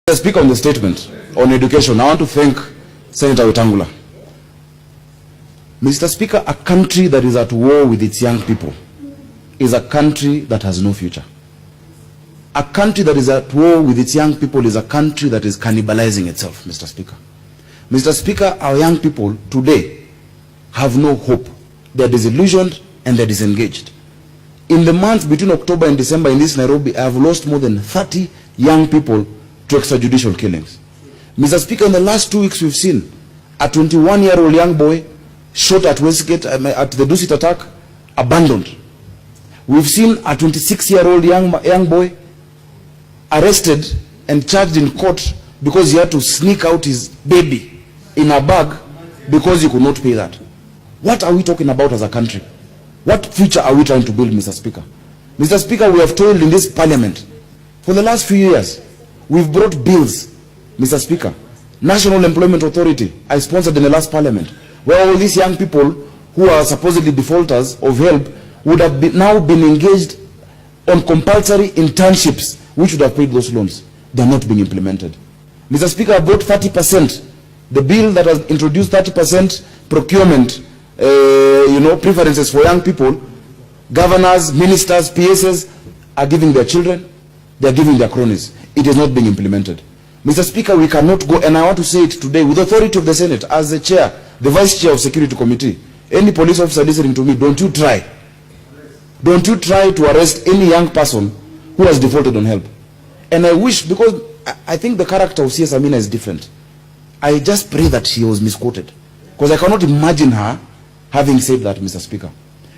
I speak on the statement on education. I want to thank Senator Wetangula. Mr. Speaker, a country that is at war with its young people is a country that has no future. A country that is at war with its young people is a country that is cannibalizing itself, Mr. Speaker. Mr. Speaker, our young people today have no hope. They are disillusioned and they are disengaged. In the months between October and December in this Nairobi, I have lost more than 30 young people to extrajudicial killings. Mr. Speaker, in the last 2 weeks we've seen a 21-year-old young boy shot at Westgate at the Dusit attack, abandoned. We've seen a 26-year-old young boy arrested and charged in court because he had to sneak out his baby in a bag because he could not pay that. What are we talking about as a country? What future are we trying to build, Mr. Speaker? Mr. Speaker, we have toiled in this parliament for the last few years. We've brought bills, Mr. Speaker. National Employment Authority, I sponsored in the last parliament, where all these young people who are supposedly defaulters of help would have now been engaged on compulsory internships, which would have paid those loans. They are not being implemented. Mr. Speaker, I brought 30%. The bill that has introduced 30% procurement, preferences for young people, governors, ministers, PSs are giving their children, they are giving their cronies. It is not being implemented. Mr. Speaker, we cannot go, and I want to say it today with authority of the Senate, as the chair, the vice chair of Security Committee. Any police officer listening to me, don't you try to arrest any young person who has defaulted on help. And I wish, because I think the character of CS Amina is different, I just pray that she was misquoted, because I cannot imagine her having said that, Mr. Speaker.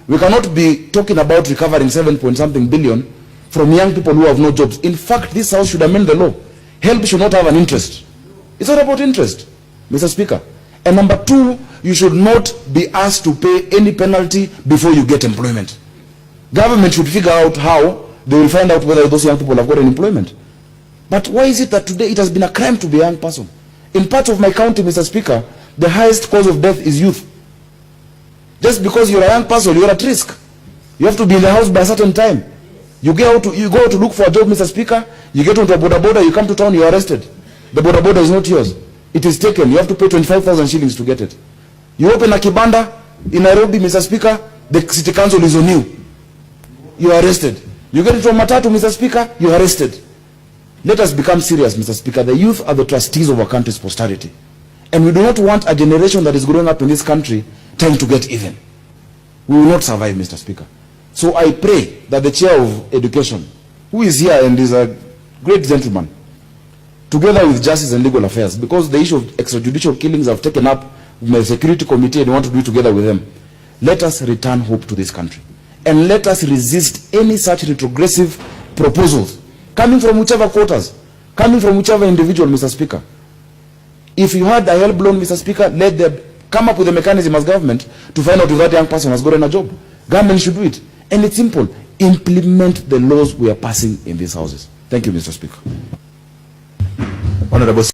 We cannot be talking about recovering 7-point-something billion from young people who have no jobs. In fact, this House should amend the law. Help should not have an interest. It's not about interest, Mr. Speaker. And number two, you should not be asked to pay any penalty before you get employment. Government should figure out how they will find out whether those young people have got an employment. But why is it that today it has been a crime to be a young person? In part of my county, Mr. Speaker, the highest cause of death is youth. Just because you're a young person, you're at risk. You have to be in the house by a certain time. You go out to look for a job, Mr. Speaker. You get onto a border, you come to town, you're arrested. The border is not yours. It is taken. You have to pay 25,000 shillings to get it. You open a kibanda in Nairobi, Mr. Speaker, the city council is on you. You are arrested. You get into a matatu, Mr. Speaker, you are arrested. Let us become serious, Mr. Speaker. The youth are the trustees of our country's posterity. And we do not want a generation that is growing up in this country trying to get even. We will not survive, Mr. Speaker. So I pray that the chair of education, who is here and is a great gentleman, together with justice and legal affairs, because the issue of extrajudicial killings have taken up with the security committee and want to do it together with them, let us return hope to this country. And let us resist any such retrogressive proposals coming from whichever quarters, coming from whichever individual, Mr. Speaker. If you had a help loan, Mr. Speaker, let them come up with a mechanism as government to find out if that young person has gotten a job. Government should do it. And it's simple. Implement the laws we are passing in these houses. Thank you, Mr. Speaker. Honorable